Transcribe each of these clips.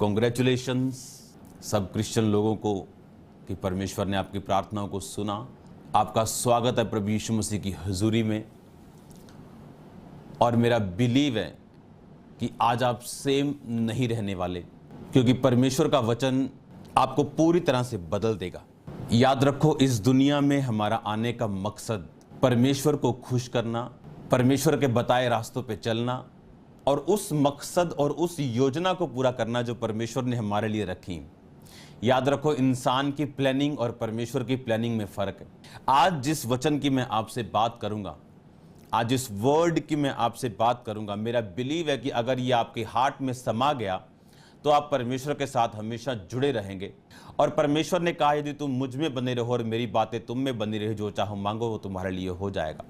Congratulations सब Christian लोगों को कि परमेश्वर ने आपकी प्रार्थनाओं को सुना। आपका स्वागत है प्रभु यीशु मसीह की हुजूरी में। और मेरा बिलीव है कि आज आप सेम नहीं रहने वाले, क्योंकि परमेश्वर का वचन आपको पूरी तरह से बदल देगा। याद रखो, इस दुनिया में हमारा आने का मकसद परमेश्वर को खुश करना, परमेश्वर के बताए रास्तों पे चलना और उस मकसद और उस योजना को पूरा करना जो परमेश्वर ने हमारे लिए रखी। याद रखो, इंसान की प्लानिंग और परमेश्वर की प्लानिंग में फर्क है। आज जिस वचन की मैं आपसे बात करूंगा, आज जिस वर्ड की मैं आपसे बात करूंगा, मेरा बिलीव है कि अगर ये आपके हार्ट में समा गया तो आप परमेश्वर के साथ हमेशा जुड़े रहेंगे। और परमेश्वर ने कहा, यदि तुम मुझ में बने रहो और मेरी बातें तुम में बनी रहे, जो चाहो मांगो वो तुम्हारे लिए हो जाएगा।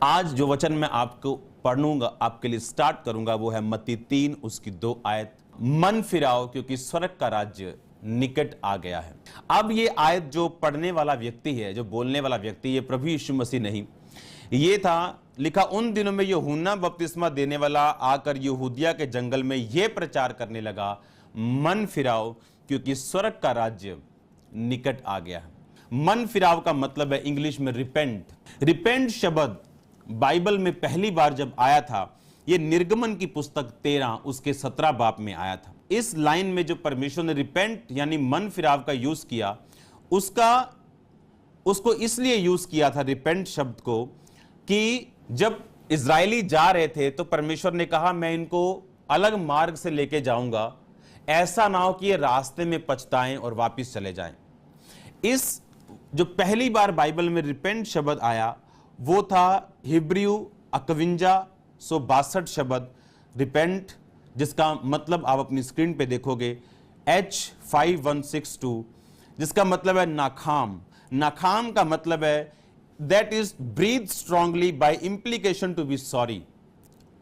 आज जो वचन मैं आपको पढ़ूंगा, आपके लिए स्टार्ट करूंगा, वो है मत्ती 3 उसकी 2 आयत। मन फिराओ क्योंकि स्वर्ग का राज्य निकट आ गया है। अब ये आयत जो पढ़ने वाला व्यक्ति है, जो बोलने वाला व्यक्ति, ये प्रभु यीशु मसीह नहीं, ये था लिखा उन दिनों में यूहन्ना बपतिस्मा देने वाला आकर यहूदिया के जंगल में यह प्रचार करने लगा, मन फिराओ क्योंकि स्वर्ग का राज्य निकट आ गया है। मन फिराओ का मतलब है इंग्लिश में रिपेंट। रिपेंट शब्द बाइबल में पहली बार जब आया था, यह निर्गमन की पुस्तक 13 उसके 17 बाब में आया था। इस लाइन में जो परमेश्वर ने रिपेंट यानी मन फिराव का यूज किया, उसको इसलिए यूज किया था रिपेंट शब्द को, कि जब इजरायली जा रहे थे तो परमेश्वर ने कहा, मैं इनको अलग मार्ग से लेके जाऊंगा, ऐसा ना हो कि ये रास्ते में पछताएं और वापस चले जाएं। इस जो पहली बार बाइबल में रिपेंट शब्द आया वो था हिब्रू 5162 शब्द रिपेंट, जिसका मतलब आप अपनी स्क्रीन पे देखोगे H5162, जिसका मतलब है नाखाम। नाखाम का मतलब है that is breathe strongly by implication to be sorry.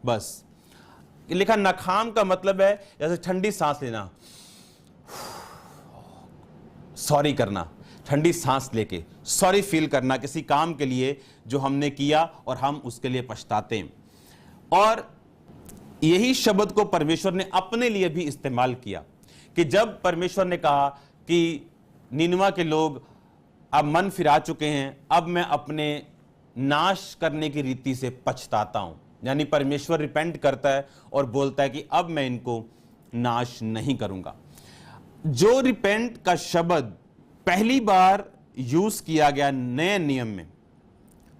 बस लिखा नाखाम का मतलब है जैसे ठंडी सांस लेना, सॉरी करना, ठंडी सांस लेके सॉरी फील करना किसी काम के लिए जो हमने किया और हम उसके लिए पछताते हैं। और यही शब्द को परमेश्वर ने अपने लिए भी इस्तेमाल किया कि जब परमेश्वर ने कहा कि निनवा के लोग अब मन फिरा चुके हैं, अब मैं अपने नाश करने की रीति से पछताता हूं। यानी परमेश्वर रिपेंट करता है और बोलता है कि अब मैं इनको नाश नहीं करूंगा। जो रिपेंट का शब्द पहली बार यूज किया गया नए नियम में,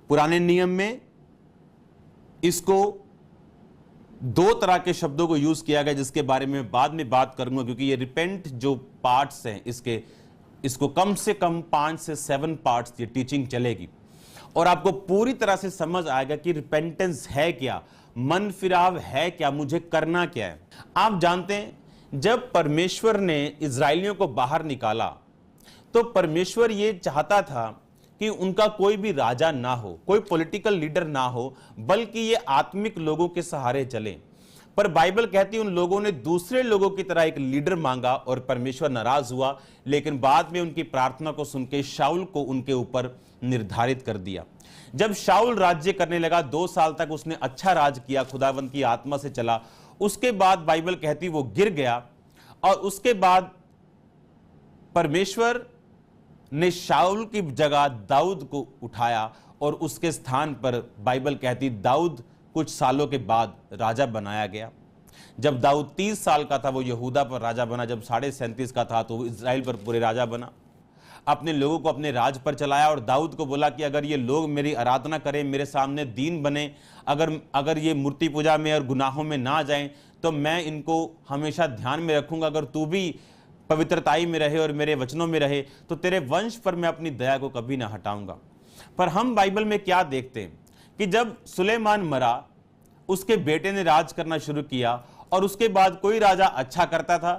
पुराने नियम में इसको 2 तरह के शब्दों को यूज किया गया, जिसके बारे में बाद में बात करूंगा, क्योंकि ये रिपेंट जो पार्ट्स हैं इसको कम से कम 5 से 7 पार्ट्स ये टीचिंग चलेगी और आपको पूरी तरह से समझ आएगा कि रिपेंटेंस है क्या, मन फिराव है क्या, मुझे करना क्या है। आप जानते हैं, जब परमेश्वर ने इजरायलियों को बाहर निकाला तो परमेश्वर ये चाहता था कि उनका कोई भी राजा ना हो, कोई पॉलिटिकल लीडर ना हो, बल्कि ये आत्मिक लोगों के सहारे चले। पर बाइबल कहती है उन लोगों ने दूसरे लोगों की तरह एक लीडर मांगा और परमेश्वर नाराज हुआ, लेकिन बाद में उनकी प्रार्थना को सुनकर शाऊल को उनके ऊपर निर्धारित कर दिया। जब शाऊल राज्य करने लगा, 2 साल तक उसने अच्छा राज किया, खुदावंत की आत्मा से चला। उसके बाद बाइबल कहती वो गिर गया और उसके बाद परमेश्वर ने शाऊल की जगह दाऊद को उठाया और उसके स्थान पर बाइबल कहती दाऊद कुछ सालों के बाद राजा बनाया गया। जब दाऊद 30 साल का था वो यहूदा पर राजा बना, जब 37.5 का था तो वो इजराइल पर पूरे राजा बना। अपने लोगों को अपने राज पर चलाया और दाऊद को बोला कि अगर ये लोग मेरी आराधना करें, मेरे सामने दीन बने, अगर ये मूर्ति पूजा में और गुनाहों में ना जाएं, तो मैं इनको हमेशा ध्यान में रखूंगा। अगर तू भी पवित्रताई में रहे और मेरे वचनों में रहे तो तेरे वंश पर मैं अपनी दया को कभी ना हटाऊंगा। पर हम बाइबल में क्या देखते हैं कि जब सुलेमान मरा, उसके बेटे ने राज करना शुरू किया और उसके बाद कोई राजा अच्छा करता था,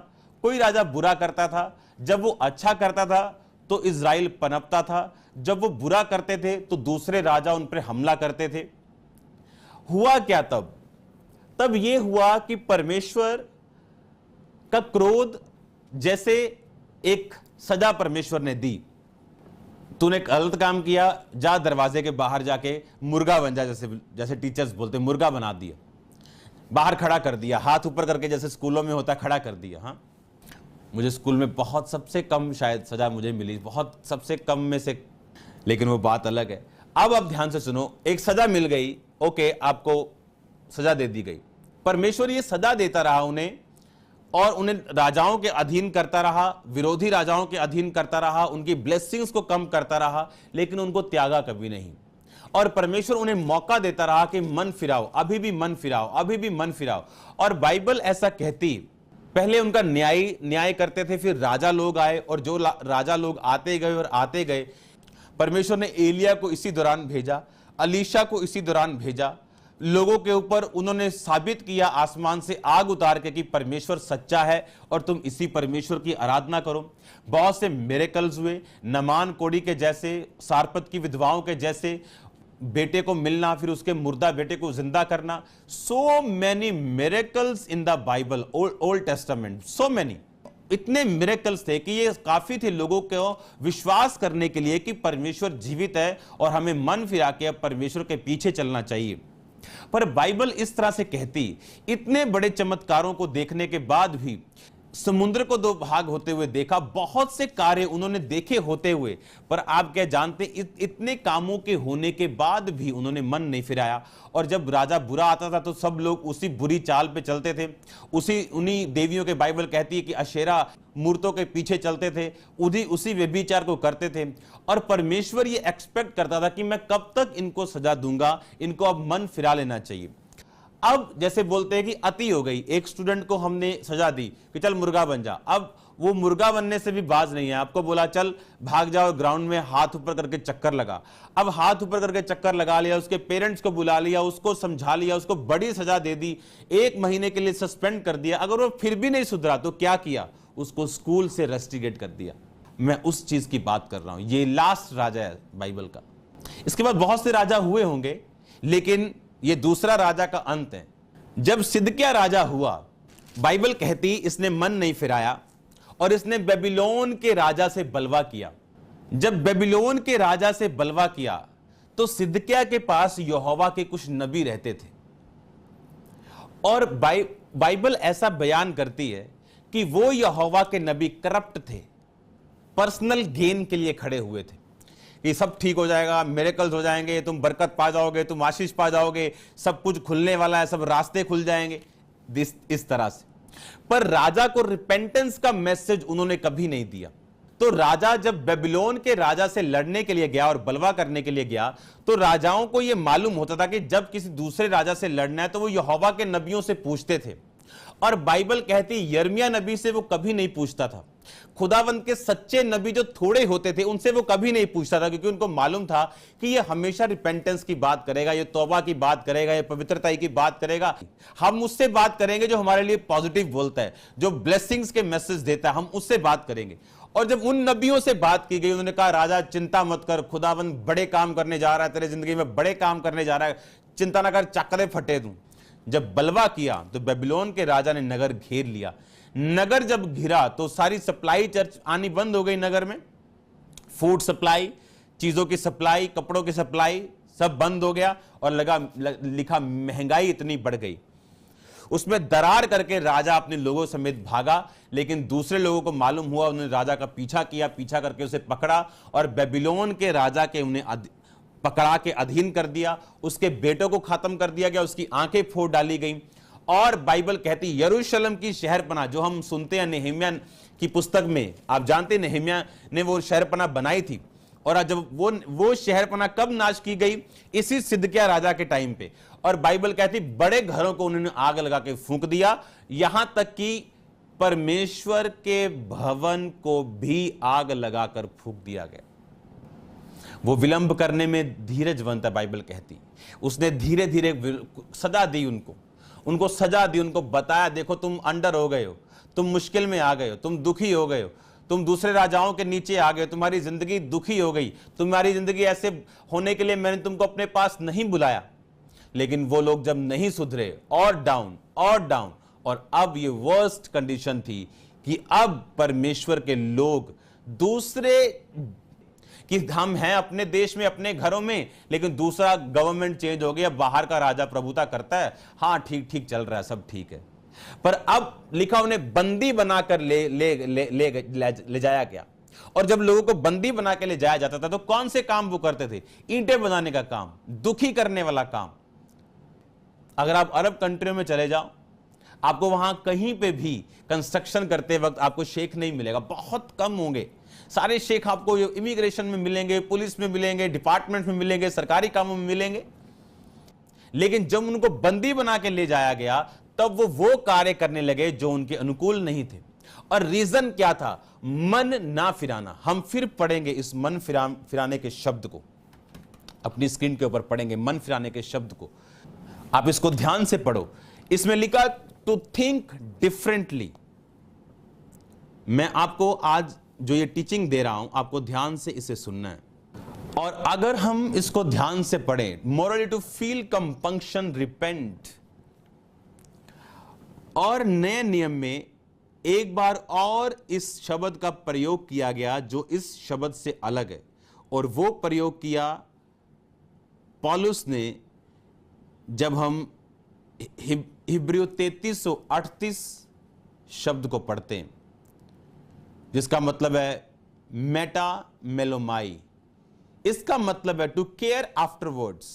कोई राजा बुरा करता था। जब वो अच्छा करता था तो इजराइल पनपता था, जब वो बुरा करते थे तो दूसरे राजा उन पर हमला करते थे। हुआ क्या तब ये हुआ कि परमेश्वर का क्रोध, जैसे एक सजा परमेश्वर ने दी, तूने गलत काम किया, जा दरवाजे के बाहर जाके मुर्गा बन जा, जैसे टीचर्स बोलते मुर्गा बना दिया, बाहर खड़ा कर दिया, हाथ ऊपर करके जैसे स्कूलों में होता खड़ा कर दिया। हाँ, मुझे स्कूल में बहुत सबसे कम शायद सजा मुझे मिली, बहुत सबसे कम में से, लेकिन वो बात अलग है। अब आप ध्यान से सुनो, एक सजा मिल गई, ओके, आपको सजा दे दी गई। परमेश्वर ये सजा देता रहा उन्हें, और उन्हें राजाओं के अधीन करता रहा, विरोधी राजाओं के अधीन करता रहा, उनकी ब्लेसिंग्स को कम करता रहा, लेकिन उनको त्यागा कभी नहीं। और परमेश्वर उन्हें मौका देता रहा कि मन फिराओ, अभी भी मन फिराओ, अभी भी मन फिराओ। और बाइबल ऐसा कहती, पहले उनका न्याय करते थे, फिर राजा लोग आए, और जो राजा लोग आते गए और आते गए, परमेश्वर ने एलिया को इसी दौरान भेजा, अलीशा को इसी दौरान भेजा। लोगों के ऊपर उन्होंने साबित किया आसमान से आग उतार के कि परमेश्वर सच्चा है और तुम इसी परमेश्वर की आराधना करो। बहुत से मिरेकल्स हुए, नमान कोड़ी के जैसे, सारपत की विधवाओं के जैसे, बेटे को मिलना, फिर उसके मुर्दा बेटे को जिंदा करना। So many miracles in the Bible, old testament, so many. इतने मिरेकल्स थे कि ये काफी थे लोगों को विश्वास करने के लिए कि परमेश्वर जीवित है और हमें मन फिरा के अब परमेश्वर के पीछे चलना चाहिए। पर बाइबल इस तरह से कहती, इतने बड़े चमत्कारों को देखने के बाद भी, समुद्र को दो भाग होते हुए देखा, बहुत से कार्य उन्होंने देखे होते हुए, पर आप क्या जानते, इतने कामों के होने के बाद भी उन्होंने मन नहीं फिराया। और जब राजा बुरा आता था तो सब लोग उसी बुरी चाल पे चलते थे, उन्हीं देवियों के, बाइबल कहती है कि अशेरा मूर्तों के पीछे चलते थे, उसी व्यभिचार को करते थे। और परमेश्वर ये एक्सपेक्ट करता था कि मैं कब तक इनको सजा दूंगा, इनको अब मन फिरा लेना चाहिए। अब जैसे बोलते हैं कि अति हो गई, एक स्टूडेंट को हमने सजा दी कि चल मुर्गा बन जा, अब वो मुर्गा बनने से भी बाज नहीं है, आपको बोला चल भाग जाओ ग्राउंड में, हाथ ऊपर करके चक्कर लगा। अब हाथ ऊपर करके चक्कर लगा लिया, उसके पेरेंट्स को बुला लिया, उसको समझा लिया, उसको बड़ी सजा दे दी, 1 महीने के लिए सस्पेंड कर दिया। अगर वो फिर भी नहीं सुधरा तो क्या किया, उसको स्कूल से रस्टिकेट कर दिया। मैं उस चीज की बात कर रहा हूं, ये लास्ट राजा है बाइबल का। इसके बाद बहुत से राजा हुए होंगे, लेकिन ये दूसरा राजा का अंत है। जब सिदकिय्याह राजा हुआ, बाइबल कहती इसने मन नहीं फिराया और इसने बेबीलोन के राजा से बलवा किया। जब बेबीलोन के राजा से बलवा किया तो सिदकिय्याह के पास यहोवा के कुछ नबी रहते थे, और बाइबल ऐसा बयान करती है कि वो यहोवा के नबी करप्ट थे, पर्सनल गेन के लिए खड़े हुए थे कि सब ठीक हो जाएगा, मिरेकल्स हो जाएंगे, तुम बरकत पा जाओगे, तुम आशीष पा जाओगे, सब कुछ खुलने वाला है, सब रास्ते खुल जाएंगे, इस तरह से। पर राजा को रिपेंटेंस का मैसेज उन्होंने कभी नहीं दिया। तो राजा जब बेबीलोन के राजा से लड़ने के लिए गया और बलवा करने के लिए गया, तो राजाओं को यह मालूम होता था कि जब किसी दूसरे राजा से लड़ना है तो वो यहोवा के नबियों से पूछते थे। और बाइबल कहती यिर्मयाह नबी से वो कभी नहीं पूछता था, खुदावंद के सच्चे नबी जो थोड़े होते थे उनसे वो कभी नहीं पूछता था, क्योंकि उनको मालूम था कि ये हमेशा रिपेंटेंस की बात करेगा, ये तौबा की बात करेगा, ये पवित्रता की बात करेगा। हम उससे बात करेंगे जो हमारे लिए पॉजिटिव बोलता है, जो ब्लेसिंग्स के मैसेज देता है, हम उससे बात करेंगे। और जब उन नबियों से बात की गई, उन्होंने कहा राजा चिंता मत कर, खुदावंद बड़े काम करने जा रहा है, तेरे जिंदगी में बड़े काम करने जा रहा है, चिंता ना कर, चक्करे फटे दूं। जब बलवा किया तो बेबीलोन के राजा ने नगर घेर लिया। नगर जब घिरा तो सारी सप्लाई चर्च आनी बंद हो गई नगर में, फूड सप्लाई, चीजों की सप्लाई, कपड़ों की सप्लाई, सब बंद हो गया। और लिखा महंगाई इतनी बढ़ गई, उसमें दरार करके राजा अपने लोगों समेत भागा। लेकिन दूसरे लोगों को मालूम हुआ, उन्होंने राजा का पीछा किया, पीछा करके उसे पकड़ा और बेबीलोन के राजा के उन्हें पकड़ा के अधीन कर दिया। उसके बेटों को खत्म कर दिया गया, उसकी आंखें फोड़ डाली गई। और बाइबल कहती यरूशलेम की शहरपनाह, जो हम सुनते हैं नेहम्याह की पुस्तक में, आप जानते हैं नेहम्याह ने वो शहरपनाह बनाई थी। और जब वो शहरपनाह कब नाश की गई, इसी सिदकिय्याह राजा के टाइम पे। और बाइबल कहती बड़े घरों को उन्होंने आग लगा के फूंक दिया, यहां तक कि परमेश्वर के भवन को भी आग लगाकर फूंक दिया गया। वो विलंब करने में धीरजवंत है, बाइबल कहती उसने धीरे धीरे सजा दी, उनको सजा दी, उनको बताया देखो तुम अंडर हो गए हो, तुम मुश्किल में आ गए हो, तुम दुखी हो गए हो, तुम दूसरे राजाओं के नीचे आ गए, तुम्हारी जिंदगी दुखी हो गई, तुम्हारी जिंदगी ऐसे होने के लिए मैंने तुमको अपने पास नहीं बुलाया। लेकिन वो लोग जब नहीं सुधरे, और डाउन और डाउन, और अब ये वर्स्ट कंडीशन थी कि अब परमेश्वर के लोग दूसरे, कि हम हैं अपने देश में, अपने घरों में, लेकिन दूसरा गवर्नमेंट चेंज हो गया, बाहर का राजा प्रभुता करता है, हाँ ठीक ठीक चल रहा है, सब ठीक है। पर अब लिखा उन्हें बंदी बनाकर ले जाया गया। और जब लोगों को बंदी बना के ले जाया जाता था तो कौन से काम वो करते थे? ईंटें बनाने का काम, दुखी करने वाला काम। अगर आप अरब कंट्रियों में चले जाओ, आपको वहां कहीं पे भी कंस्ट्रक्शन करते वक्त आपको शेख नहीं मिलेगा, बहुत कम होंगे। सारे शेख आपको इमिग्रेशन में मिलेंगे, पुलिस में मिलेंगे, डिपार्टमेंट में मिलेंगे, सरकारी कामों में मिलेंगे। लेकिन जब उनको बंदी बना के ले जाया गया तब वो कार्य करने लगे जो उनके अनुकूल नहीं थे। और रीजन क्या था? मन ना फिराना। हम फिर पढ़ेंगे इस मन फिराने के शब्द को, अपनी स्क्रीन के ऊपर पढ़ेंगे मन फिराने के शब्द को। आप इसको ध्यान से पढ़ो। इसमें लिखा टू थिंक डिफरेंटली। मैं आपको आज जो ये टीचिंग दे रहा हूं, आपको ध्यान से इसे सुनना है। और अगर हम इसको ध्यान से पढ़ें, morally to feel compunction, repent. और नए नियम में एक बार और इस शब्द का प्रयोग किया गया जो इस शब्द से अलग है, और वो प्रयोग किया पौलुस ने जब हम हिब्रू 3338 शब्द को पढ़ते हैं, जिसका मतलब है मेटा मेलोमाई। इसका मतलब है to care afterwards,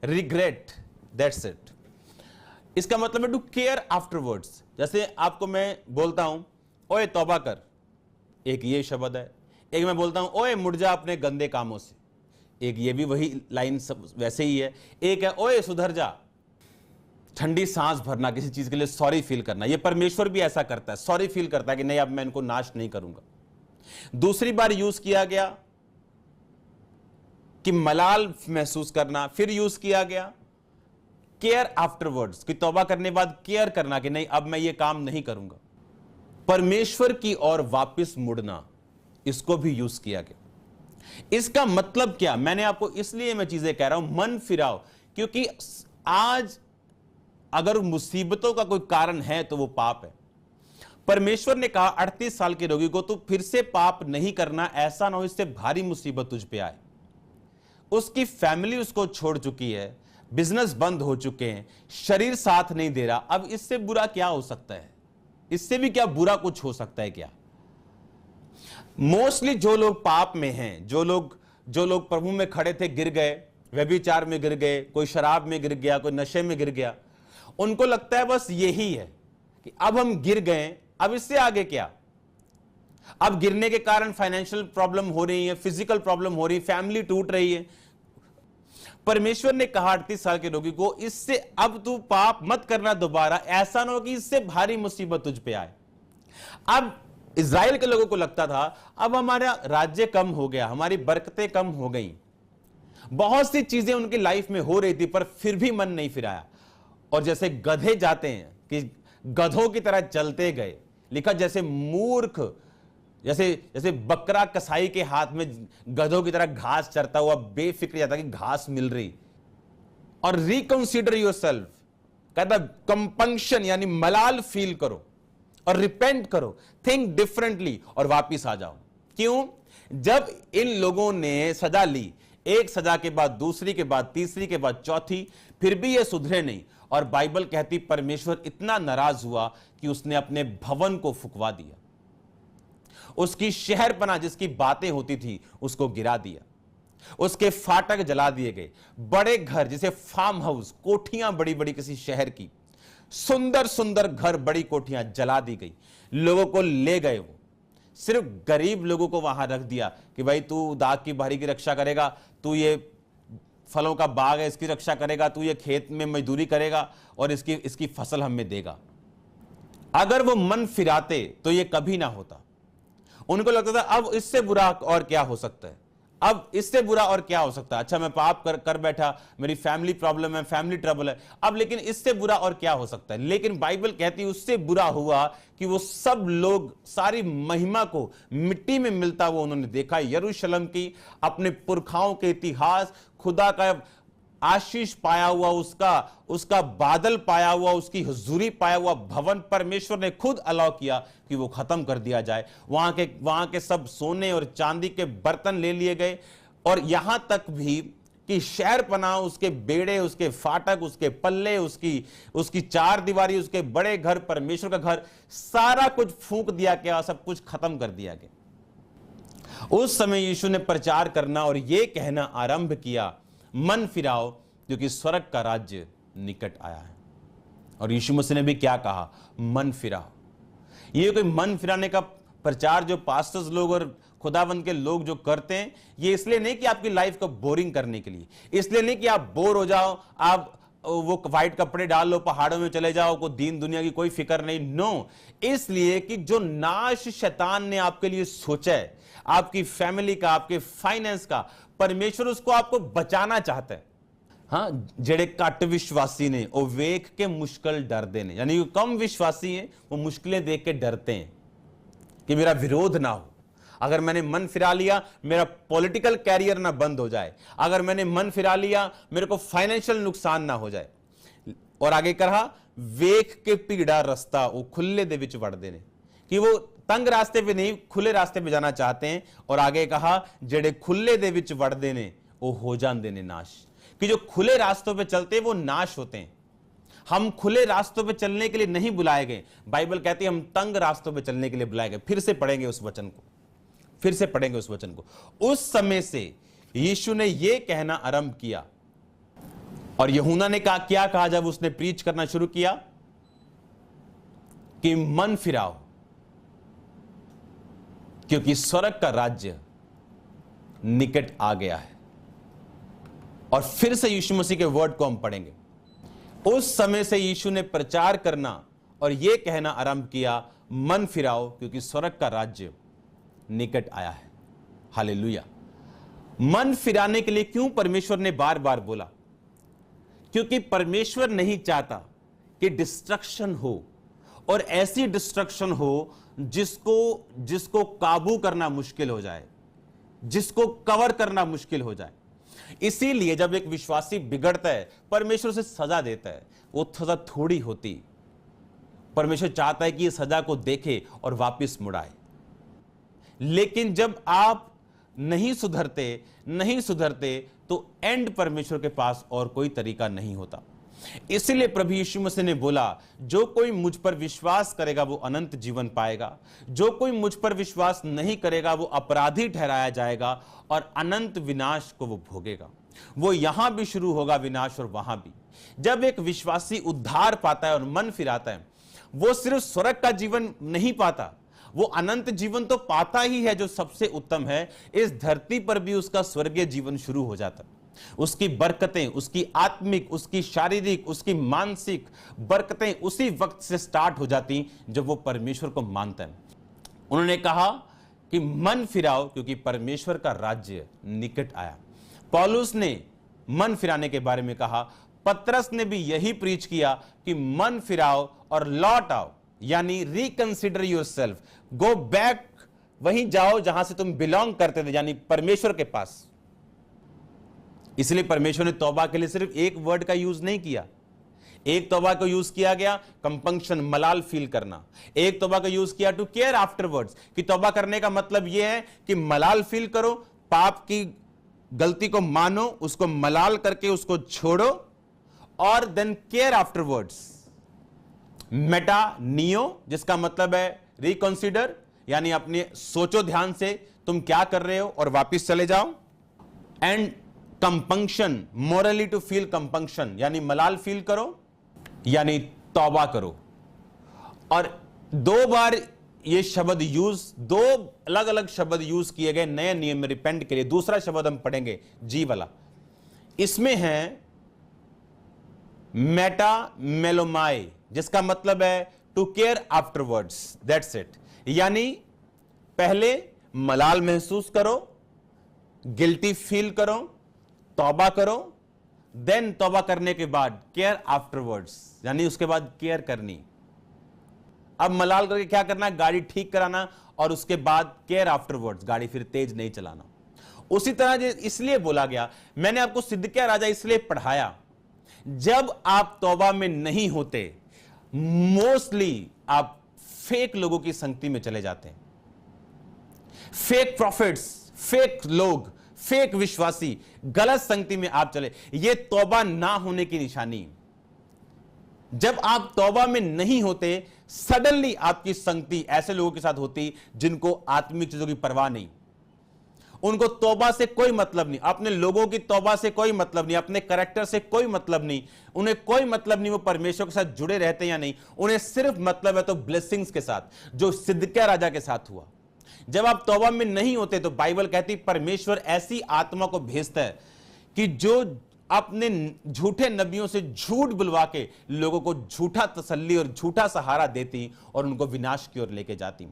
regret, that's it. इसका मतलब है टू केयर आफ्टरवर्ड्स। जैसे आपको मैं बोलता हूं ओए तौबा कर, एक ये शब्द है। एक मैं बोलता हूं ओए मुड़ जा अपने गंदे कामों से, एक ये भी वही लाइन सब वैसे ही है। एक है ओए सुधर जा, ठंडी सांस भरना, किसी चीज के लिए सॉरी फील करना। ये परमेश्वर भी ऐसा करता है, सॉरी फील करता है कि नहीं अब मैं इनको नाश नहीं करूंगा। दूसरी बार यूज किया गया कि मलाल महसूस करना, फिर यूज किया गया केयर आफ्टरवर्ड्स, कि तौबा करने बाद केयर करना कि नहीं अब मैं ये काम नहीं करूंगा। परमेश्वर की ओर वापस मुड़ना, इसको भी यूज किया गया। इसका मतलब क्या? मैंने आपको इसलिए मैं चीजें कह रहा हूं मन फिराओ, क्योंकि आज अगर मुसीबतों का कोई कारण है तो वो पाप है। परमेश्वर ने कहा 38 साल के रोगी को तू फिर से पाप नहीं करना, ऐसा ना हो इससे भारी मुसीबत तुझ पे आए। उसकी फैमिली उसको छोड़ चुकी है, बिजनेस बंद हो चुके हैं, शरीर साथ नहीं दे रहा। अब इससे बुरा क्या हो सकता है? इससे भी क्या बुरा कुछ हो सकता है क्या? मोस्टली जो लोग पाप में हैं, जो लोग प्रभु में खड़े थे गिर गए, व्यभिचार में गिर गए, कोई शराब में गिर गया, कोई नशे में गिर गया, उनको लगता है बस यही है कि अब हम गिर गए, अब इससे आगे क्या? अब गिरने के कारण फाइनेंशियल प्रॉब्लम हो रही है, फिजिकल प्रॉब्लम हो रही है, फैमिली टूट रही है। परमेश्वर ने कहा 38 साल के रोगी को इससे अब तू पाप मत करना दोबारा, ऐसा ना हो कि इससे भारी मुसीबत तुझ पे आए। अब इज़राइल के लोगों को लगता था अब हमारा राज्य कम हो गया, हमारी बरकतें कम हो गई, बहुत सी चीजें उनकी लाइफ में हो रही थी, पर फिर भी मन नहीं फिराया। और जैसे गधे जाते हैं कि गधों की तरह चलते गए, लिखा जैसे मूर्ख, जैसे बकरा कसाई के हाथ में गधों की तरह घास चरता हुआ बेफिक्र जाता कि घास मिल रही। और रिकंसीडर योरसेल्फ, कहता कंपंक्शन यानी मलाल फील करो और रिपेंट करो, थिंक डिफरेंटली और वापिस आ जाओ। क्यों? जब इन लोगों ने सजा ली, एक सजा के बाद दूसरी के बाद तीसरी के बाद चौथी, फिर भी ये सुधरे नहीं। और बाइबल कहती परमेश्वर इतना नाराज हुआ कि उसने अपने भवन को फुकवा दिया, उसकी शहरपना जिसकी बातें होती थी उसको गिरा दिया, उसके फाटक जला दिए गए, बड़े घर जिसे फार्म हाउस, कोठियां बड़ी बड़ी किसी शहर की, सुंदर सुंदर घर, बड़ी कोठियां जला दी गई, लोगों को ले गए। वो सिर्फ गरीब लोगों को वहां रख दिया कि भाई तू दाग की बारी की रक्षा करेगा, तू ये फलों का बाग है इसकी रक्षा करेगा, तू ये खेत में मजदूरी करेगा और इसकी फसल हमें देगा। अगर वो मन फिराते तो ये कभी ना होता। उनको लगता था अब इससे बुरा और क्या हो सकता है, अब इससे बुरा और क्या हो सकता है। अच्छा मैं पाप कर बैठा, मेरी फैमिली प्रॉब्लम है, फैमिली ट्रबल है, अब लेकिन इससे बुरा और क्या हो सकता है। लेकिन बाइबल कहती है उससे बुरा हुआ कि वो सब लोग सारी महिमा को मिट्टी में मिलता हुआ उन्होंने देखा। यरूशलेम की अपने पुरखाओं के इतिहास, खुदा का आशीष पाया हुआ, उसका बादल पाया हुआ, उसकी हुजूरी पाया हुआ भवन परमेश्वर ने खुद अलाउ किया कि वो खत्म कर दिया जाए। वहां के सब सोने और चांदी के बर्तन ले लिए गए। और यहां तक भी उसकी शहर पनाह, उसके बेड़े, उसके फाटक, उसके पल्ले, उसकी चार दीवारी, उसके बड़े घर, परमेश्वर का घर, सारा कुछ फूंक दिया गया, सब कुछ खत्म कर दिया गया। उस समय यीशु ने प्रचार करना और यह कहना आरंभ किया, मन फिराओ क्योंकि स्वर्ग का राज्य निकट आया है। और यीशु मसीह ने भी क्या कहा, मन फिराओ। ये कोई मन फिराने का प्रचार जो पास्टर्स लोग और खुदावंद के लोग जो करते हैं, ये इसलिए नहीं कि आपकी लाइफ को बोरिंग करने के लिए, इसलिए नहीं कि आप बोर हो जाओ, आप वो व्हाइट कपड़े डाल लो, पहाड़ों में चले जाओ, को दीन दुनिया की कोई फिक्र नहीं। नो, इसलिए कि जो नाश शैतान ने आपके लिए सोचा है, आपकी फैमिली का, आपके फाइनेंस का, परमेश्वर उसको आपको बचाना चाहता है। हाँ, जेड़े कट विश्वासी ने वो वेख के मुश्किल डरते ने, यानी कम विश्वासी हैं वो मुश्किलें देख के डरते हैं कि मेरा विरोध ना हो। अगर मैंने मन फिरा लिया, मेरा पॉलिटिकल कैरियर ना बंद हो जाए, अगर मैंने मन फिरा लिया, मेरे को फाइनेंशियल नुकसान ना हो जाए। और आगे कहा, वेख के पीड़ा रास्ता वो खुले दे विच वड़दे ने, कि वो तंग रास्ते पे नहीं, खुले रास्ते पे जाना चाहते हैं। और आगे कहा, जेड़े खुले दे विच वड़दे ने वो हो जांदे ने नाश, कि जो खुले रास्तों पे चलते हैं वो नाश होते हैं। हम खुले रास्तों पे चलने के लिए नहीं बुलाए गए, बाइबल कहती है हम तंग रास्तों पे चलने के लिए बुलाए गए। फिर से पढ़ेंगे उस वचन को, फिर से पढ़ेंगे उस वचन को। उस समय से यीशु ने यह कहना आरंभ किया। और यूहन्ना ने कहा, क्या कहा जब उसने प्रीच करना शुरू किया, कि मन फिराओ क्योंकि स्वर्ग का राज्य निकट आ गया है। और फिर से यीशु मसीह के वर्ड को हम पढ़ेंगे। उस समय से यीशु ने प्रचार करना और यह कहना आरंभ किया, मन फिराओ क्योंकि स्वर्ग का राज्य निकट आया है। हालेलुया। मन फिराने के लिए क्यों परमेश्वर ने बार बार बोला? क्योंकि परमेश्वर नहीं चाहता कि डिस्ट्रक्शन हो, और ऐसी डिस्ट्रक्शन हो जिसको काबू करना मुश्किल हो जाए, जिसको कवर करना मुश्किल हो जाए। इसीलिए जब एक विश्वासी बिगड़ता है, परमेश्वर उसे सजा देता है। वो सजा थोड़ी होती, परमेश्वर चाहता है कि इस सजा को देखे और वापस मुड़ाए। लेकिन जब आप नहीं सुधरते तो एंड परमेश्वर के पास और कोई तरीका नहीं होता। इसलिए प्रभु यीशु मसीह ने बोला, जो कोई मुझ पर विश्वास करेगा वो अनंत जीवन पाएगा, जो कोई मुझ पर विश्वास नहीं करेगा वो अपराधी ठहराया जाएगा और अनंत विनाश को वो भोगेगा। वो यहां भी शुरू होगा विनाश और वहां भी। जब एक विश्वासी उद्धार पाता है और मन फिराता है, वो सिर्फ स्वर्ग का जीवन नहीं पाता, वो अनंत जीवन तो पाता ही है, जो सबसे उत्तम है। इस धरती पर भी उसका स्वर्गीय जीवन शुरू हो जाता है। उसकी बरकतें, उसकी आत्मिक, उसकी शारीरिक, उसकी मानसिक बरकतें उसी वक्त से स्टार्ट हो जाती जब वो परमेश्वर को मानता है। उन्होंने कहा कि मन फिराओ क्योंकि परमेश्वर का राज्य निकट आया। पौलुस ने मन फिराने के बारे में कहा, पतरस ने भी यही प्रीच किया कि मन फिराओ और लौट आओ, यानी रिकंसिडर योरसेल्फ, गो बैक, वहीं जाओ जहां से तुम बिलोंग करते थे, यानी परमेश्वर के पास। इसलिए परमेश्वर ने तौबा के लिए सिर्फ एक वर्ड का यूज नहीं किया। एक तौबा को यूज किया गया कंपंक्शन, मलाल फील करना। एक तौबा को यूज किया टू केयर आफ्टरवर्ड्स, कि तौबा करने का मतलब यह है कि मलाल फील करो, पाप की गलती को मानो, उसको मलाल करके उसको छोड़ो, और देन केयर आफ्टरवर्ड्स। मेटा नियो, जिसका मतलब है रिकंसीडर, यानी अपने सोचो ध्यान से तुम क्या कर रहे हो और वापस चले जाओ। And compunction, morally to feel compunction, यानी मलाल फील करो, यानी तौबा करो। और दो बार ये शब्द दो अलग अलग शब्द यूज किए गए नए नियम में रिपेंट के लिए। दूसरा शब्द हम पढ़ेंगे जी वाला, इसमें है मेटा मेलोमाई, जिसका मतलब है to care afterwards, that's it. यानी पहले मलाल महसूस करो, गिल्टी फील करो, तौबा करो, देन तौबा करने के बाद केयर आफ्टरवर्ड्स, यानी उसके बाद केयर करनी। अब मलाल करके क्या करना? गाड़ी ठीक कराना, और उसके बाद केयर आफ्टरवर्ड्स, गाड़ी फिर तेज नहीं चलाना। उसी तरह इसलिए बोला गया, मैंने आपको सिदकिय्याह राजा इसलिए पढ़ाया, जब आप तौबा में नहीं होते, मोस्टली आप फेक लोगों की संगति में चले जाते हैं। फेक प्रॉफिट्स, फेक लोग, फेक विश्वासी, गलत संगति में आप चले, यह तौबा ना होने की निशानी है। जब आप तौबा में नहीं होते, सडनली आपकी संगति ऐसे लोगों के साथ होती जिनको आत्मिक चीजों की परवाह नहीं, उनको तौबा से कोई मतलब नहीं, अपने लोगों की तौबा से कोई मतलब नहीं, अपने कैरेक्टर से कोई मतलब नहीं, उन्हें कोई मतलब नहीं वो परमेश्वर के साथ जुड़े रहते या नहीं, उन्हें सिर्फ मतलब है तो ब्लेसिंग्स के साथ, जो सिदकिय्याह राजा के साथ हुआ। जब आप तौबा में नहीं होते तो बाइबल कहती परमेश्वर ऐसी आत्मा को भेजता है कि जो अपने झूठे नबियों से झूठ बुलवा के लोगों को झूठा तसल्ली और झूठा सहारा देती और उनको विनाश की ओर लेके जाती।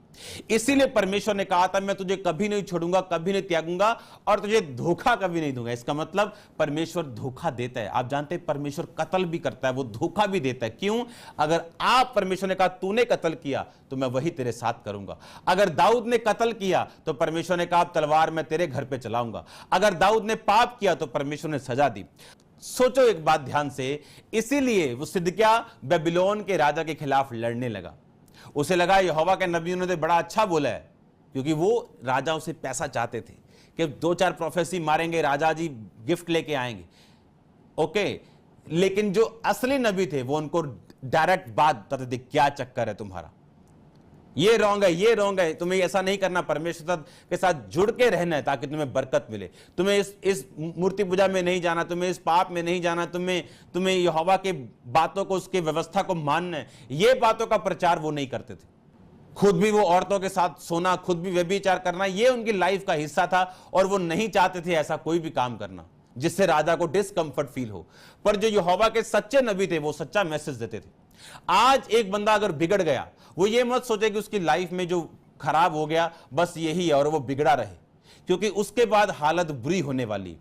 इसीलिए परमेश्वर ने कहा था मैं तुझे कभी नहीं छोड़ूंगा, कभी नहीं त्यागूंगा और तुझे धोखा कभी नहीं दूंगा। इसका मतलब परमेश्वर धोखा देता है। आप जानते हैं परमेश्वर कत्ल भी करता है, वो धोखा भी देता है। क्यों? अगर आप, परमेश्वर ने कहा तूने कत्ल किया तो मैं वही तेरे साथ करूंगा। अगर दाऊद ने कत्ल किया तो परमेश्वर ने कहा तलवार मैं तेरे घर पे चलाऊंगा। अगर दाऊद ने पाप किया तो परमेश्वर ने सजा दी। सोचो एक बात ध्यान से, इसीलिए वो सिदकिय्याह बेबीलोन के राजा के खिलाफ लड़ने लगा। उसे लगा यहोवा के नबियों ने तो बड़ा अच्छा बोला है, क्योंकि वो राजाओं से पैसा चाहते थे कि 2-4 प्रोफेसी मारेंगे, राजा जी गिफ्ट लेके आएंगे। ओके, लेकिन जो असली नबी थे वो उनको डायरेक्ट बात बताते थे, क्या चक्कर है तुम्हारा, ये रॉन्ग है, ये रॉन्ग है, तुम्हें ऐसा नहीं करना, परमेश्वर के साथ जुड़ के रहना है ताकि तुम्हें बरकत मिले, तुम्हें इस मूर्ति पूजा में नहीं जाना, तुम्हें इस पाप में नहीं जाना, तुम्हें यहोवा के बातों को, उसके व्यवस्था को मानना है। ये बातों का प्रचार वो नहीं करते थे। खुद भी वो औरतों के साथ सोना, खुद भी व्यभिचार करना, ये उनकी लाइफ का हिस्सा था और वो नहीं चाहते थे ऐसा कोई भी काम करना जिससे राजा को डिस्कंफर्ट फील हो। पर जो यहोवा के सच्चे नबी थे वो सच्चा मैसेज देते थे। आज एक बंदा अगर बिगड़ गया, वो ये मत सोचे कि उसकी लाइफ में जो खराब हो गया बस यही है और वो बिगड़ा रहे, क्योंकि उसके बाद हालत बुरी होने वाली।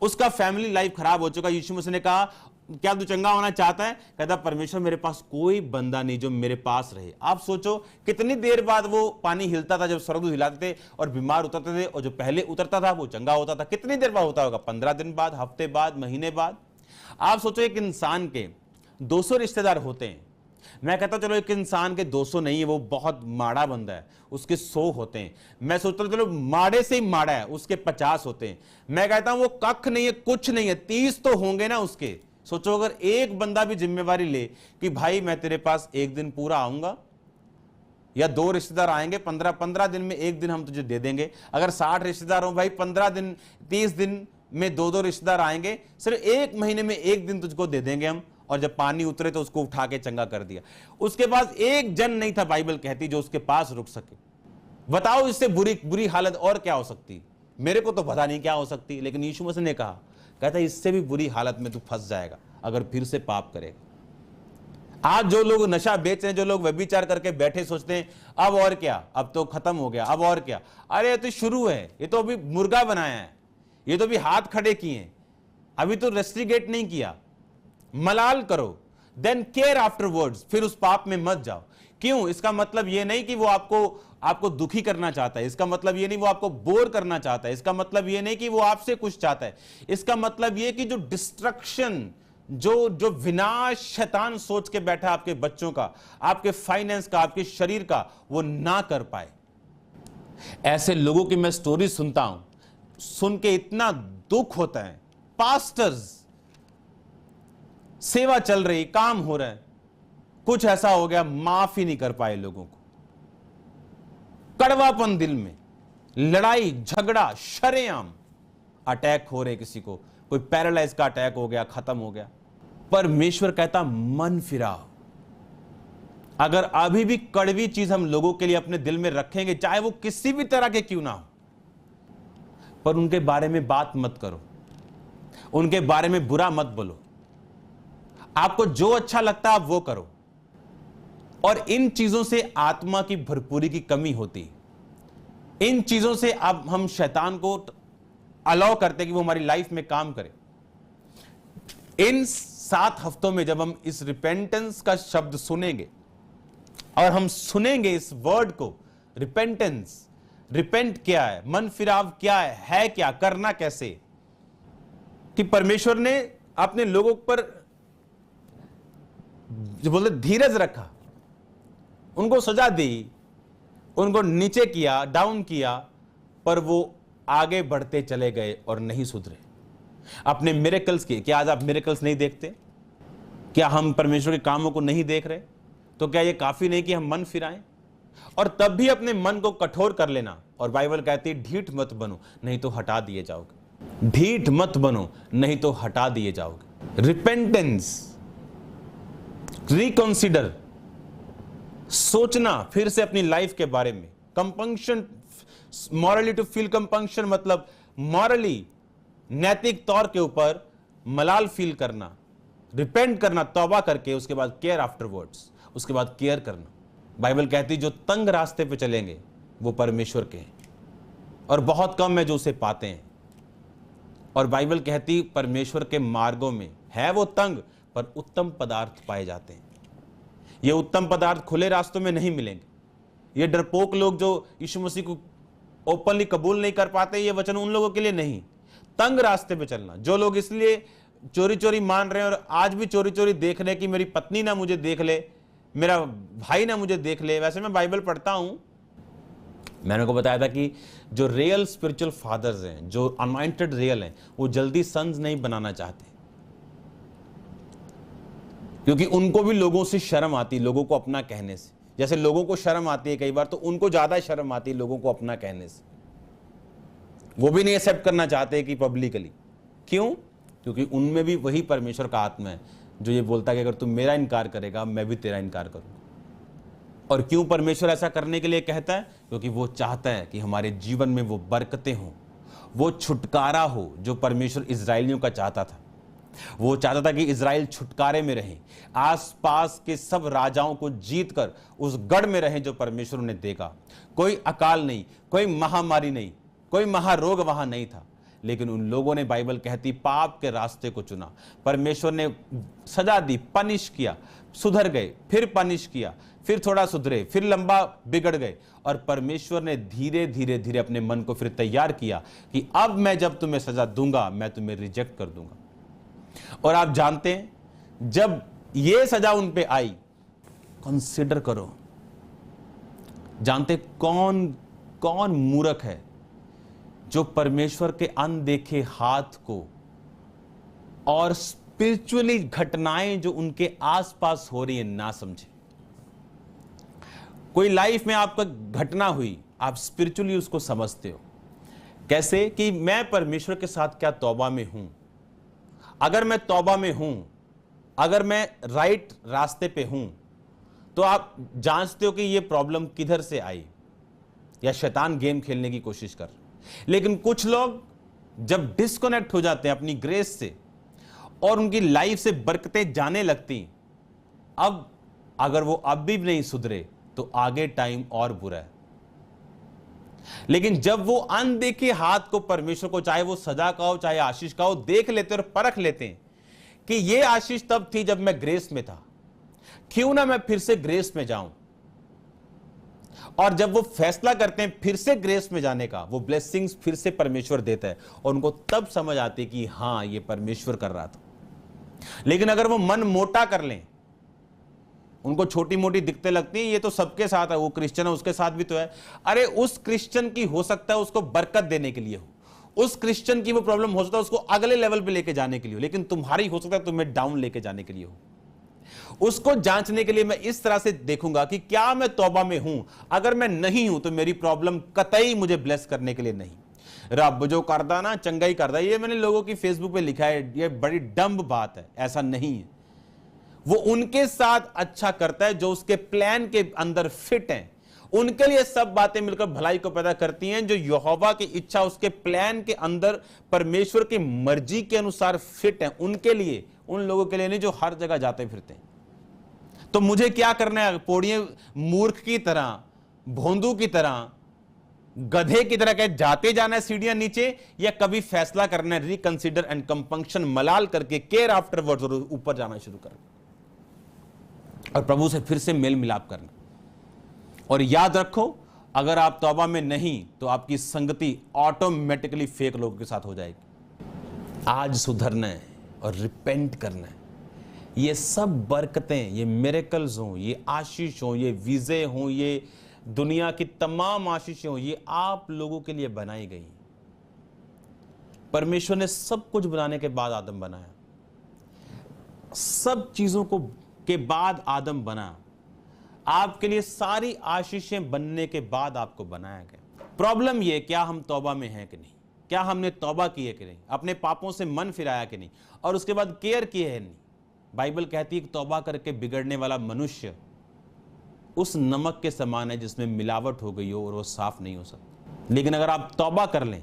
उसका फैमिली लाइफ खराब हो चुका। यीशु मसीह ने कहा क्या तू चंगा होना चाहता है? कहता परमेश्वर मेरे पास कोई बंदा नहीं जो मेरे पास रहे। आप सोचो कितनी देर बाद वो पानी हिलता था जब स्वर्गदूत हिलाते थे और बीमार उतरते थे, और जो पहले उतरता था वो चंगा होता था। कितनी देर बाद होता होगा? 15 दिन बाद, हफ्ते बाद, महीने बाद। आप सोचो एक इंसान के 200 रिश्तेदार होते हैं। मैं कहता चलो एक इंसान के 200 नहीं है, वो बहुत माड़ा बंदा है, उसके 100 होते हैं। मैं सोचता चलो माड़े से ही माड़ा है, उसके 50 होते हैं। मैं कहता हूं वो कख नहीं है, कुछ नहीं है, 30 तो होंगे ना उसके। सोचो अगर एक बंदा भी जिम्मेवारी ले कि भाई मैं तेरे पास एक दिन पूरा आऊंगा, या 2 रिश्तेदार आएंगे, 15 दिन में एक दिन हम तुझे दे देंगे। अगर 60 रिश्तेदार हो भाई, 15 दिन 30 दिन में 2-2 रिश्तेदार आएंगे, सिर्फ 1 महीने में एक दिन तुझको दे देंगे हम। और जब पानी उतरे तो उसको उठा के चंगा कर दिया। उसके पास एक जन नहीं था, बाइबल कहती, जो उसके पास रुक सके। बताओ इससे बुरी हालत और क्या हो सकती? मेरे को तो पता नहीं क्या हो सकती, लेकिन यीशु मसीह ने कहा, कहता इससे भी बुरी हालत में तू फंस जाएगा अगर फिर से पाप करेगा। आज जो लोग नशा बेच रहे हैं, जो लोग व्यभिचार करके बैठे सोचते हैं अब और क्या, अब तो खत्म हो गया, अब और क्या। अरे ये तो शुरू है, ये तो अभी मुर्गा बनाया है, ये तो अभी हाथ खड़े किए हैं, अभी तो रेस्ट्रिगेट नहीं किया। मलाल करो, देन केयर आफ्टरवर्ड्स, फिर उस पाप में मत जाओ। क्यों? इसका मतलब यह नहीं कि वो आपको दुखी करना चाहता है, इसका मतलब यह नहीं वो आपको बोर करना चाहता है, इसका मतलब यह नहीं कि वो आपसे कुछ चाहता है। इसका मतलब यह कि जो डिस्ट्रक्शन, जो विनाश शैतान सोच के बैठा आपके बच्चों का, आपके फाइनेंस का, आपके शरीर का, वो ना कर पाए। ऐसे लोगों की मैं स्टोरी सुनता हूं, सुन के इतना दुख होता है। पास्टर्स, सेवा चल रही, काम हो रहा है, कुछ ऐसा हो गया, माफ ही नहीं कर पाए लोगों को। कड़वापन दिल में, लड़ाई झगड़ा, शरेआम अटैक हो रहे, किसी को कोई पैरालाइज का अटैक हो गया, खत्म हो गया। परमेश्वर कहता मन फिराओ। अगर अभी भी कड़वी चीज हम लोगों के लिए अपने दिल में रखेंगे, चाहे वो किसी भी तरह के क्यों ना हो, पर उनके बारे में बात मत करो, उनके बारे में बुरा मत बोलो। आपको जो अच्छा लगता है आप वो करो। और इन चीजों से आत्मा की भरपूरी की कमी होती है। इन चीजों से अब हम शैतान को अलाउ करते कि वो हमारी लाइफ में काम करे। इन 7 हफ्तों में जब हम इस रिपेंटेंस का शब्द सुनेंगे और हम सुनेंगे इस वर्ड को, रिपेंटेंस, रिपेंट क्या है, मन फिराव क्या है क्या, करना कैसे, कि परमेश्वर ने अपने लोगों पर जो बोलते धीरज रखा, उनको सजा दी, उनको नीचे किया, डाउन किया, पर वो आगे बढ़ते चले गए और नहीं सुधरे। अपने मिरेकल्स के, क्या आज आप मिरेकल्स नहीं देखते? क्या हम परमेश्वर के कामों को नहीं देख रहे? तो क्या ये काफी नहीं कि हम मन फिराएं? और तब भी अपने मन को कठोर कर लेना। और बाइबल कहती है ढीठ मत बनो, नहीं तो हटा दिए जाओगे। ढीठ मत बनो, नहीं तो हटा दिए जाओगे। रिपेंटेंस, रिकंसीडर, सोचना फिर से अपनी लाइफ के बारे में। Compunction, morally to feel compunction मतलब मॉरली, नैतिक तौर के ऊपर मलाल फील करना, रिपेंट करना, तौबा करके उसके बाद केयर आफ्टरवर्ड्स, उसके बाद केयर करना। बाइबल कहती जो तंग रास्ते पे चलेंगे वो परमेश्वर के हैं और बहुत कम है जो उसे पाते हैं। और बाइबल कहती परमेश्वर के मार्गों में है वो तंग, पर उत्तम पदार्थ पाए जाते हैं। ये उत्तम पदार्थ खुले रास्तों में नहीं मिलेंगे। ये डरपोक लोग जो यीशु मसीह को ओपनली कबूल नहीं कर पाते, ये वचन उन लोगों के लिए नहीं। तंग रास्ते पे चलना, जो लोग इसलिए चोरी चोरी मान रहे हैं और आज भी चोरी चोरी देख रहे हैं कि मेरी पत्नी ना मुझे देख ले, मेरा भाई ना मुझे देख ले। वैसे मैं बाइबल पढ़ता हूं, मैंने को बताया था कि जो रियल स्पिरिचुअल फादर्स हैं, जो अनॉइंटेड रियल हैं, वो जल्दी सन्स नहीं बनाना चाहते, क्योंकि उनको भी लोगों से शर्म आती है, लोगों को अपना कहने से। जैसे लोगों को शर्म आती है कई बार, तो उनको ज्यादा शर्म आती है लोगों को अपना कहने से। वो भी नहीं एक्सेप्ट करना चाहते कि पब्लिकली। क्यों? क्योंकि उनमें भी वही परमेश्वर का आत्मा है जो ये बोलता है कि अगर तू मेरा इनकार करेगा मैं भी तेरा इनकार करूंगा। और क्यों परमेश्वर ऐसा करने के लिए कहता है? क्योंकि वो चाहता है कि हमारे जीवन में वो बरकतें हों, वो छुटकारा हो जो परमेश्वर इजराइलियों का चाहता था। वो चाहता था कि इजराइल छुटकारे में रहे, आसपास के सब राजाओं को जीतकर उस गढ़ में रहे जो परमेश्वर ने देखा। कोई अकाल नहीं, कोई महामारी नहीं, कोई महारोग वहां नहीं था, लेकिन उन लोगों ने, बाइबल कहती, पाप के रास्ते को चुना। परमेश्वर ने सजा दी, पनिश किया, सुधर गए, फिर पनिश किया, फिर थोड़ा सुधरे, फिर लंबा बिगड़ गए। और परमेश्वर ने धीरे धीरे धीरे अपने मन को फिर तैयार किया कि अब मैं जब तुम्हें सजा दूंगा मैं तुम्हें रिजेक्ट कर दूंगा। और आप जानते हैं जब ये सजा उन पे आई, कंसिडर करो, जानते कौन कौन मूर्ख है जो परमेश्वर के अनदेखे हाथ को और स्पिरिचुअली घटनाएं जो उनके आसपास हो रही है ना समझे। कोई लाइफ में आपका घटना हुई, आप स्पिरिचुअली उसको समझते हो। कैसे? कि मैं परमेश्वर के साथ क्या तौबा में हूं? अगर मैं तौबा में हूं, अगर मैं राइट रास्ते पे हूं, तो आप जांचते हो कि ये प्रॉब्लम किधर से आई, या शैतान गेम खेलने की कोशिश कर। लेकिन कुछ लोग जब डिस्कनेक्ट हो जाते हैं अपनी ग्रेस से और उनकी लाइफ से बरकतें जाने लगती, अब अगर वो अब भी नहीं सुधरे तो आगे टाइम और बुरा है। लेकिन जब वो अनदेखे हाथ को परमेश्वर को, चाहे वो सजा का हो चाहे आशीष का हो, देख लेते और परख लेते हैं कि ये आशीष तब थी जब मैं ग्रेस में था, क्यों ना मैं फिर से ग्रेस में जाऊं। और जब वो फैसला करते हैं फिर से ग्रेस में जाने का, वो ब्लेसिंग्स फिर से परमेश्वर देता है और उनको तब समझ आती है कि हां ये परमेश्वर कर रहा था। लेकिन अगर वो मन मोटा कर लें, उनको छोटी मोटी दिक्कतें लगती हैं, ये तो सबके साथ है, वो क्रिश्चियन है उसके साथ भी तो है। अरे उस क्रिश्चियन की हो सकता है उसको बरकत देने के लिए हो, उस क्रिश्चियन की वो प्रॉब्लम हो सकता है उसको अगले लेवल पे लेके जाने के लिए हो, लेकिन तुम्हारी हो सकता है तुम्हें डाउन लेके जाने के लिए हो। उसको जांचने के लिए मैं इस तरह से देखूंगा कि क्या मैं तौबा में हूं। अगर मैं नहीं हूं तो मेरी प्रॉब्लम कतई मुझे ब्लेस करने के लिए नहीं। रब जो करदा ना चंगा ही करदा, ये मैंने लोगों की फेसबुक पे लिखा है, ये बड़ी डम्ब बात है, ऐसा नहीं है। वो उनके साथ अच्छा करता है जो उसके प्लान के अंदर फिट हैं। उनके लिए सब बातें मिलकर भलाई को पैदा करती हैं जो यहोवा की इच्छा, उसके प्लान के अंदर परमेश्वर की मर्जी के अनुसार फिट हैं। उनके लिए, उन लोगों के लिए नहीं जो हर जगह जाते फिरते हैं। तो मुझे क्या करना है? पौड़ियां मूर्ख की तरह, भोंदू की तरह, गधे की तरह कह जाते जाना है सीढ़ियां नीचे, या कभी फैसला करना है रिकंसिडर एंड कंपंक्शन मलाल करके केयर आफ्टरवर्ड्स और ऊपर जाना शुरू करना और प्रभु से फिर से मेल मिलाप करना। और याद रखो, अगर आप तौबा में नहीं तो आपकी संगति ऑटोमेटिकली फेक लोगों के साथ हो जाएगी। आज सुधरना है और रिपेंट करना है। ये सब बरकतें, ये मिरेकल्स हों, ये आशीष हों, ये वीजे हों, ये दुनिया की तमाम आशीषें हों, ये आप लोगों के लिए बनाई गई। परमेश्वर ने सब कुछ बनाने के बाद आदम बनाया, सब चीजों को के बाद आदम बना। आपके लिए सारी आशीषें बनने के बाद आपको बनाया गया। प्रॉब्लम ये, क्या हम तौबा में हैं कि नहीं, क्या हमने तौबा की है कि नहीं, अपने पापों से मन फिराया कि नहीं, और उसके बाद केयर की है नहीं। बाइबल कहती है कि तौबा करके बिगड़ने वाला मनुष्य उस नमक के समान है जिसमें मिलावट हो गई हो और वो साफ नहीं हो सकता। लेकिन अगर आप तौबा कर लें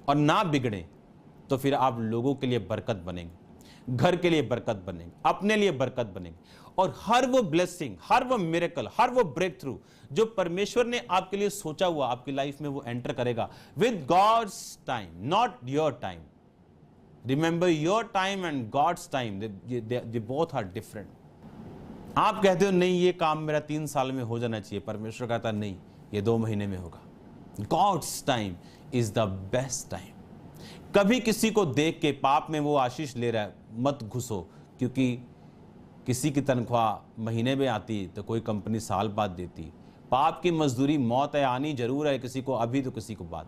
और ना बिगड़ें तो फिर आप लोगों के लिए बरकत बनेंगे, घर के लिए बरकत बनेंगे, अपने लिए बरकत बनेंगे, और हर वो ब्लेसिंग, हर वो मिरेकल, हर वो ब्रेक थ्रू जो परमेश्वर ने आपके लिए सोचा हुआ आपकी लाइफ में वो एंटर करेगा with God's time, not your time. Remember, your time and God's time, they both are different. आप कहते हो नहीं ये काम मेरा 3 साल में हो जाना चाहिए, परमेश्वर कहता नहीं ये 2 महीने में होगा। God's time is the best time. कभी किसी को देख के पाप में वो आशीष ले रहा है मत घुसो, क्योंकि किसी की तनख्वाह महीने में आती तो कोई कंपनी साल बाद देती। पाप की मजदूरी मौत है, आनी जरूर है, किसी को अभी तो किसी को बाद।